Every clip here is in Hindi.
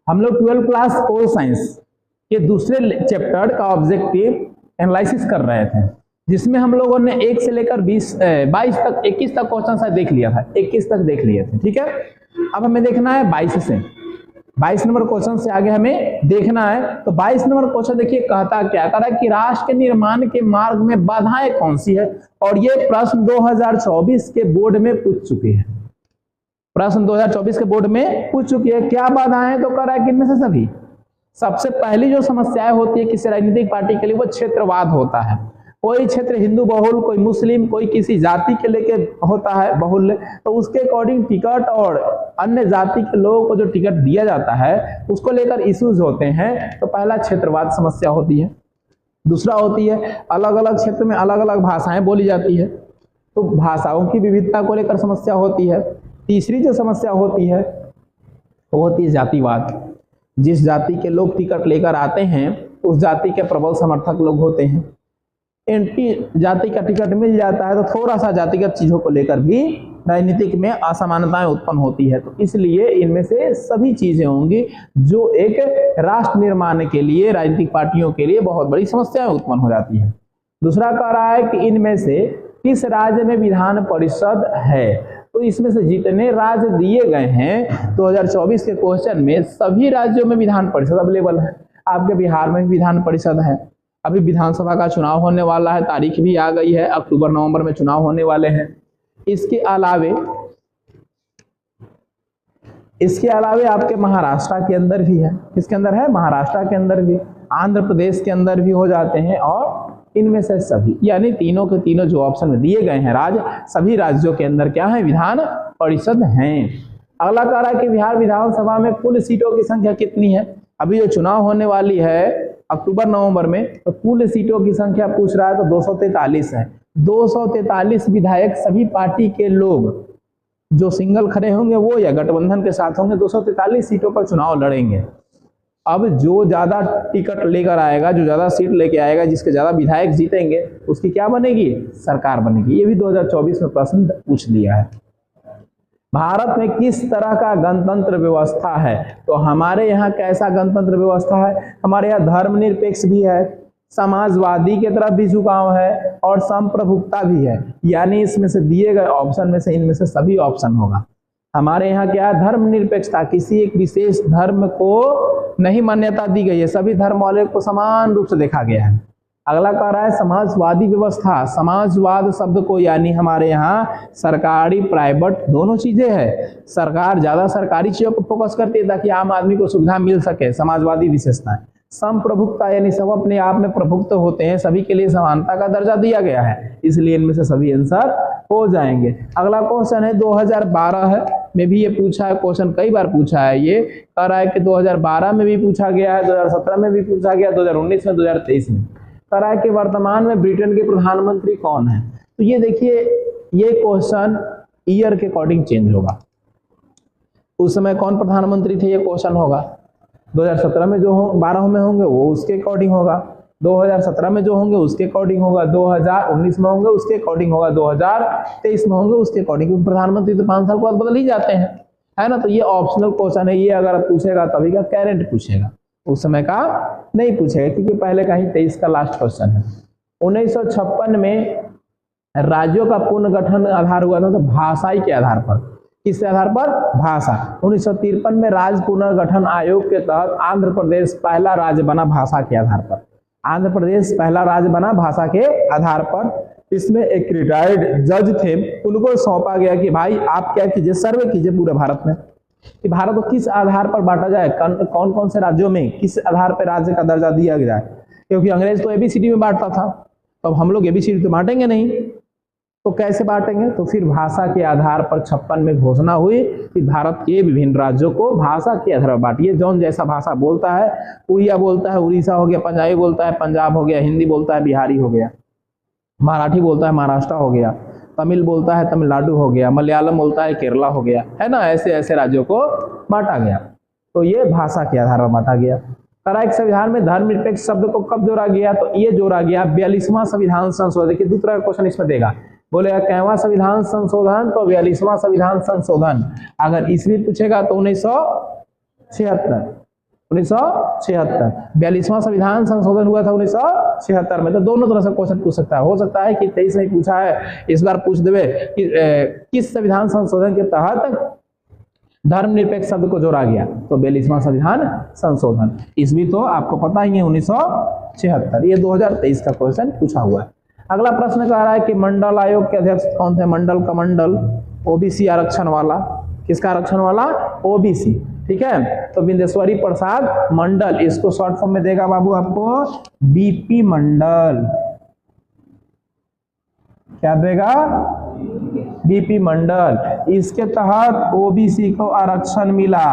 हम लोग 12 क्लास सोशल साइंस के दूसरे चैप्टर का ऑब्जेक्टिव एनालिसिस कर रहे थे, जिसमें हम लोगों ने 1 से लेकर 22 तक 21 तक क्वेश्चन शायद देख लिया था, 21 तक देख लिए थे। ठीक है, अब हमें देखना है 22 नंबर क्वेश्चन से आगे हमें देखना है। तो 22 नंबर क्वेश्चन देखिए कहता क्या, कह रहा है कि राष्ट्र के निर्माण के मार्ग में बाधाएं कौन सी है, और ये प्रश्न 2024 के बोर्ड में पूछ चुके हैं। प्रश्न 2024 के बोर्ड में पूछ चुकी है। क्या बाधाएं, तो कह रहा है कि इनमें से सभी। सबसे पहली जो समस्याएं होती है किसी राजनीतिक पार्टी के लिए वो क्षेत्रवाद होता है। कोई क्षेत्र हिंदू बहुल, कोई मुस्लिम, कोई किसी जाति के लेके होता है बहुल्य, तो उसके अकॉर्डिंग टिकट और अन्य जाति के लोगों को जो टिकट दिया जाता है उसको लेकर इश्यूज होते हैं। तो पहला क्षेत्रवाद समस्या होती है। दूसरा होती है अलग अलग क्षेत्र में अलग अलग भाषाएं बोली जाती है, तो भाषाओं की विविधता को लेकर समस्या होती है। तीसरी जो समस्या होती है वो होती है जातिवाद। जिस जाति के लोग टिकट लेकर आते हैं उस जाति के प्रबल समर्थक लोग होते हैं। एंटी जाति का टिकट मिल जाता है तो थोड़ा सा जातिगत चीजों को लेकर भी राजनीतिक में असमानताएं उत्पन्न होती है। तो इसलिए इनमें से सभी चीजें होंगी जो एक राष्ट्र निर्माण के लिए राजनीतिक पार्टियों के लिए बहुत बड़ी समस्याएं उत्पन्न हो जाती है। दूसरा कह रहा है कि इनमें से किस राज्य में विधान परिषद है, तो इसमें से जितने राज्य दिए गए हैं 2024 के क्वेश्चन में सभी राज्यों में विधान परिषद अवेलेबल है। आपके बिहार में भी विधान परिषद है। अभी विधानसभा का चुनाव होने वाला है, तारीख भी आ गई है, अक्टूबर नवंबर में चुनाव होने वाले हैं। इसके अलावे आपके महाराष्ट्र के अंदर भी है। किसके अंदर है? महाराष्ट्र के अंदर भी, आंध्र प्रदेश के अंदर भी हो जाते हैं। और इनमें से सभी यानी तीनों के तीनों जो ऑप्शन में दिए गए हैं राज्य, सभी राज्यों के अंदर क्या है? विधान परिषद हैं। अगला कह रहा है कि बिहार विधानसभा में कुल सीटों की संख्या कितनी है। अभी जो चुनाव होने वाली है अक्टूबर नवंबर में, तो कुल सीटों की संख्या पूछ रहा है तो 243 है। 243 विधायक सभी पार्टी के लोग जो सिंगल खड़े होंगे वो या गठबंधन के साथ होंगे 243 सीटों पर चुनाव लड़ेंगे। अब जो ज्यादा टिकट लेकर आएगा, जो ज्यादा सीट लेके आएगा, जिसके ज्यादा विधायक जीतेंगे उसकी क्या बनेगी? सरकार बनेगी। ये भी 2024 में प्रश्न पूछ लिया है। भारत में किस तरह का गणतंत्र व्यवस्था है, तो हमारे यहाँ कैसा गणतंत्र व्यवस्था है? हमारे यहाँ धर्मनिरपेक्ष भी है, समाजवादी की तरफ भी झुकाव है और संप्रभुता भी है। यानी इसमें से दिए गए ऑप्शन में से इनमें से सभी ऑप्शन होगा। हमारे यहाँ क्या है? धर्मनिरपेक्षता, किसी एक विशेष धर्म को नहीं मान्यता दी गई है, सभी धर्म वाले को समान रूप से देखा गया है। अगला कह रहा है समाजवादी व्यवस्था। समाजवाद शब्द को यानी हमारे यहाँ सरकारी प्राइवेट दोनों चीजें है। सरकार ज्यादा सरकारी चीजों पर फोकस करती है ताकि आम आदमी को सुविधा मिल सके, समाजवादी विशेषता है। संप्रभुता यानी सब अपने आप में प्रभुत्व होते हैं, सभी के लिए समानता का दर्जा दिया गया है, इसलिए इनमें से सभी आंसर हो जाएंगे। अगला क्वेश्चन है 2012 में भी ये पूछा है, क्वेश्चन कई बार पूछा है। ये कह रहा है कि 2012 में भी पूछा गया है, 2017 में भी पूछा गया, 2019 में, 2023 में। कह रहा है कि वर्तमान में ब्रिटेन के प्रधानमंत्री कौन है। तो ये देखिए, ये क्वेश्चन ईयर के अकॉर्डिंग चेंज होगा। उस समय कौन प्रधानमंत्री थे ये क्वेश्चन होगा। 2017 में जो 12 में होंगे वो उसके अकॉर्डिंग होगा, 2017 में जो होंगे उसके अकॉर्डिंग होगा, 2019 में होंगे उसके अकॉर्डिंग होगा, 2023 में होंगे उसके अकॉर्डिंग। प्रधानमंत्री तो 5 साल के बाद बदल ही जाते हैं, है ना। तो ये ऑप्शनल क्वेश्चन है। ये अगर पूछेगा तभी का करंट पूछेगा, उस समय का नहीं पूछेगा, क्योंकि पहले का ही 23 का लास्ट क्वेश्चन है। 1956 में राज्यों का पुनर्गठन आधार हुआ था तो भाषाई के आधार पर। किसके आधार पर? भाषा। 1953 में राज्य पुनर्गठन आयोग के तहत आंध्र प्रदेश पहला राज्य बना भाषा के आधार पर। आंध्र प्रदेश पहला राज्य बना भाषा के आधार पर। इसमें एक रिटायर्ड जज थे, उनको सौंपा गया कि भाई आप क्या कीजिए, सर्वे कीजिए पूरे भारत में कि भारत को किस आधार पर बांटा जाए, कौन कौन से राज्यों में किस आधार पर राज्य का दर्जा दिया जाए। क्योंकि अंग्रेज तो एबीसीडी में बांटता था, तो अब हम लोग एबीसीडी तो बांटेंगे नहीं, तो कैसे बांटेंगे? तो फिर भाषा के आधार पर 56 में घोषणा हुई कि भारत के विभिन्न राज्यों को भाषा के आधार पर बांटिए। जौन जैसा भाषा बोलता है, उड़िया बोलता है उड़ीसा हो गया, पंजाबी बोलता है पंजाब हो गया, हिंदी बोलता है बिहारी हो गया, मराठी बोलता है महाराष्ट्र हो गया, तमिल बोलता है तमिलनाडु हो गया, मलयालम बोलता है केरला हो गया, है ना। ऐसे ऐसे राज्यों को बांटा गया, तो ये भाषा के आधार पर बांटा गया। कराइक संविधान में धर्मनिरपेक्ष शब्द को कब जोड़ा गया? तो ये जोड़ा गया 42वां संविधान संशोधन। देखिए दूसरा क्वेश्चन इसमें देगा, बोलेगा कैवां संविधान संशोधन, तो 42वां संविधान संशोधन। अगर ईस्वी पूछेगा तो 1976। 1976। 42वां संविधान संशोधन हुआ था 1976 में। तो दोनों तरह से क्वेश्चन पूछ सकता है। हो सकता है कि 23 में पूछा है, इस बार पूछ देवे कि किस संविधान संशोधन के तहत धर्मनिरपेक्ष शब्द को जोड़ा गया, तो 42वां संविधान संशोधन। ईस्वी तो आपको पता ही है 1976। ये 2023 का क्वेश्चन पूछा हुआ है। अगला प्रश्न कह रहा है कि मंडल आयोग के अध्यक्ष कौन थे? मंडल का मंडल, ओबीसी आरक्षण वाला। किसका आरक्षण वाला? ओबीसी। ठीक है, तो बिंदेश्वरी प्रसाद मंडल, इसको शॉर्ट फॉर्म में देगा बाबू आपको बीपी मंडल। क्या देगा? बीपी मंडल। इसके तहत ओबीसी को आरक्षण मिला।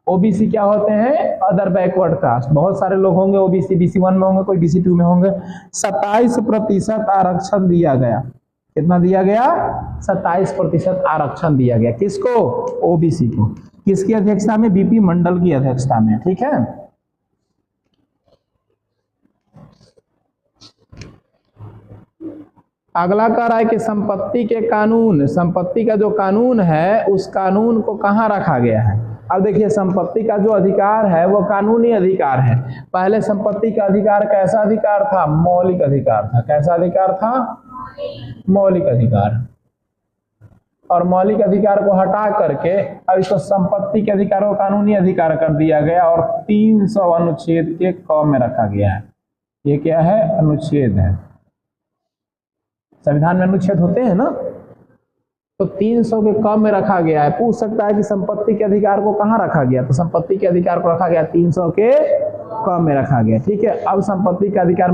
ओबीसी क्या होते हैं? Other backward caste. बहुत सारे लोग होंगे ओबीसी, BC1 में होंगे, कोई BC2 में होंगे। 27% आरक्षण दिया गया। कितना दिया गया? 27% आरक्षण दिया गया। किसको? ओबीसी को। किसकी अध्यक्षता में? बीपी मंडल की अध्यक्षता में। ठीक है, अगला कह रहा है कि संपत्ति के कानून, संपत्ति का जो कानून है उस कानून को कहाँ रखा गया है? अब देखिए, संपत्ति का जो अधिकार है वो कानूनी अधिकार है। पहले संपत्ति का अधिकार कैसा अधिकार था? मौलिक अधिकार था। कैसा अधिकार था? मौलिक अधिकार। और मौलिक अधिकार को हटा करके अब इसको संपत्ति के अधिकार को कानूनी अधिकार कर दिया गया और 300 अनुच्छेद के क में रखा गया है। ये क्या है? अनुच्छेद है। संविधान में अनुच्छेद होते हैं ना, तो 300 के क में रखा गया है। पूछ सकता है कि संपत्ति के अधिकार को कहाँ रखा गया? तो संपत्ति के अधिकार को रखा गया 300 के क में रखा गया। ठीक है, अब संपत्ति के अधिकार